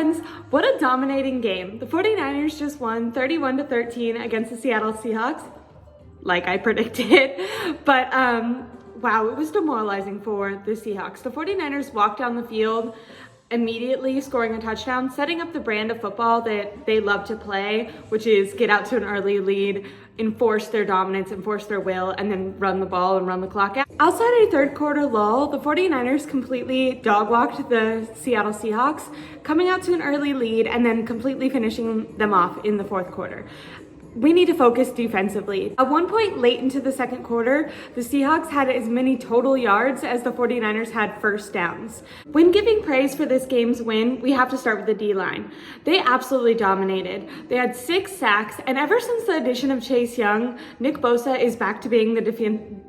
friends, what a dominating game. The 49ers just won 31-13 against the Seattle Seahawks, like I predicted. But wow, it was demoralizing for the Seahawks. The 49ers walked down the field immediately scoring a touchdown, setting up the brand of football that they love to play, which is get out to an early lead, enforce their dominance, enforce their will, and then run the ball and run the clock out. Outside a third quarter lull, the 49ers completely dog-walked the Seattle Seahawks, coming out to an early lead and then completely finishing them off in the fourth quarter. We need to focus defensively. At one point late into the second quarter, the Seahawks had as many total yards as the 49ers had first downs. When giving praise for this game's win, we have to start with the D-line. They absolutely dominated. They had 6 sacks, and ever since the addition of Chase Young, Nick Bosa is back to being the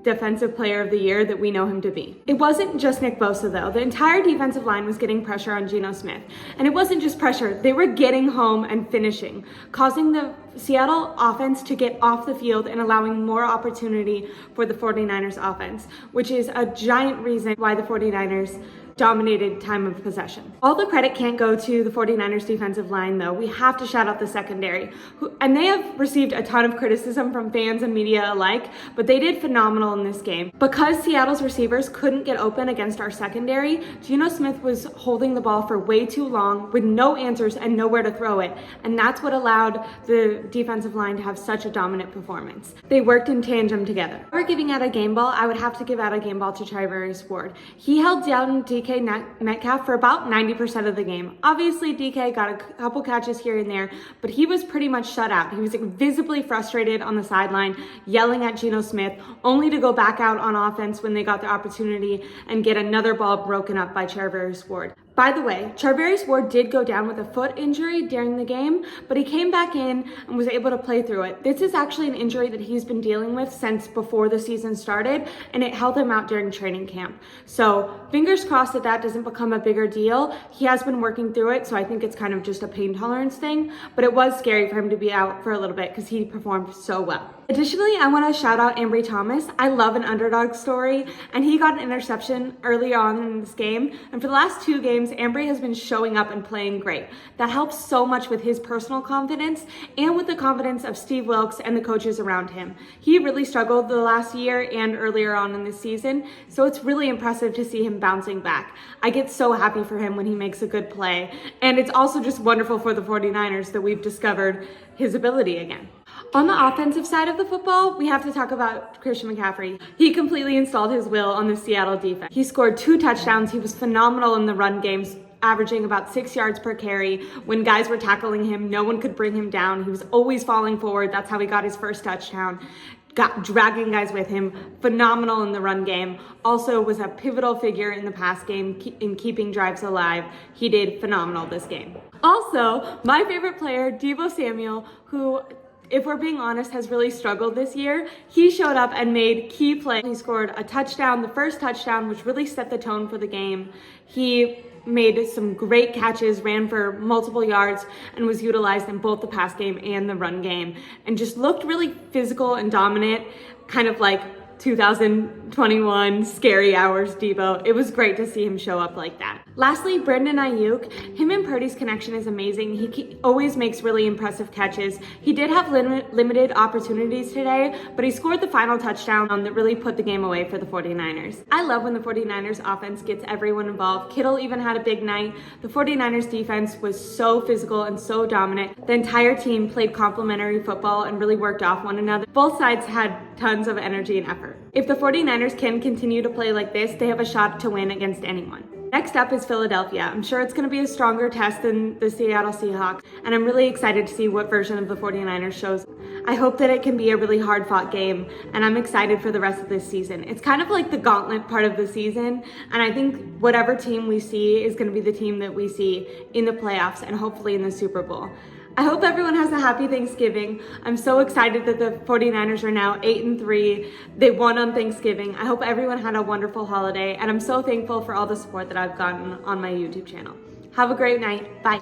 defensive player of the year that we know him to be. It wasn't just Nick Bosa though. The entire defensive line was getting pressure on Geno Smith. And it wasn't just pressure, they were getting home and finishing, causing the Seattle offense to get off the field and allowing more opportunity for the 49ers offense, which is a giant reason why the 49ers dominated time of possession. All the credit can't go to the 49ers defensive line though. We have to shout out the secondary, and they have received a ton of criticism from fans and media alike, but they did phenomenal in this game. Because Seattle's receivers couldn't get open against our secondary, Geno Smith was holding the ball for way too long with no answers and nowhere to throw it, and that's what allowed the defensive line to have such a dominant performance. They worked in tandem together. If we're giving out a game ball, I would have to give out a game ball to Travis Ward. He held down DK Metcalf for about 90% of the game. Obviously, DK got a couple catches here and there, but he was pretty much shut out. He was visibly frustrated on the sideline, yelling at Geno Smith, only to go back out on offense when they got the opportunity and get another ball broken up by Travis Ward. By the way, Travis Ward did go down with a foot injury during the game, but he came back in and was able to play through it. This is actually an injury that he's been dealing with since before the season started, and it held him out during training camp. So fingers crossed that doesn't become a bigger deal. He has been working through it, so I think it's kind of just a pain tolerance thing, but it was scary for him to be out for a little bit because he performed so well. Additionally, I want to shout out Ambry Thomas. I love an underdog story, and he got an interception early on in this game, and for the last 2 games, Ambry has been showing up and playing great. That helps so much with his personal confidence and with the confidence of Steve Wilkes and the coaches around him. He really struggled the last year and earlier on in the season, so it's really impressive to see him bouncing back. I get so happy for him when he makes a good play, and it's also just wonderful for the 49ers that we've discovered his ability again. On the offensive side of the football, we have to talk about Christian McCaffrey. He completely installed his will on the Seattle defense. He scored 2 touchdowns. He was phenomenal in the run games, averaging about 6 yards per carry. When guys were tackling him, no one could bring him down. He was always falling forward. That's how he got his first touchdown. Dragging guys with him, phenomenal in the run game. Also was a pivotal figure in the pass game in keeping drives alive. He did phenomenal this game. Also, my favorite player, Deebo Samuel, who, if we're being honest, has really struggled this year. He showed up and made key plays. He scored a touchdown, the first touchdown, which really set the tone for the game. He made some great catches, ran for multiple yards, and was utilized in both the pass game and the run game, and just looked really physical and dominant, kind of like 2021 scary hours Deebo. It was great to see him show up like that. Lastly, Brandon Ayuk. Him and Purdy's connection is amazing. He always makes really impressive catches. He did have limited opportunities today, but he scored the final touchdown that really put the game away for the 49ers. I love when the 49ers offense gets everyone involved. Kittle even had a big night. The 49ers defense was so physical and so dominant. The entire team played complementary football and really worked off one another. Both sides had tons of energy and effort. If the 49ers can continue to play like this, they have a shot to win against anyone. Next up is Philadelphia. I'm sure it's going to be a stronger test than the Seattle Seahawks, and I'm really excited to see what version of the 49ers shows. I hope that it can be a really hard-fought game, and I'm excited for the rest of this season. It's kind of like the gauntlet part of the season, and I think whatever team we see is going to be the team that we see in the playoffs and hopefully in the Super Bowl. I hope everyone has a happy Thanksgiving. I'm so excited that the 49ers are now 8-3. They won on Thanksgiving. I hope everyone had a wonderful holiday, and I'm so thankful for all the support that I've gotten on my YouTube channel. Have a great night. Bye.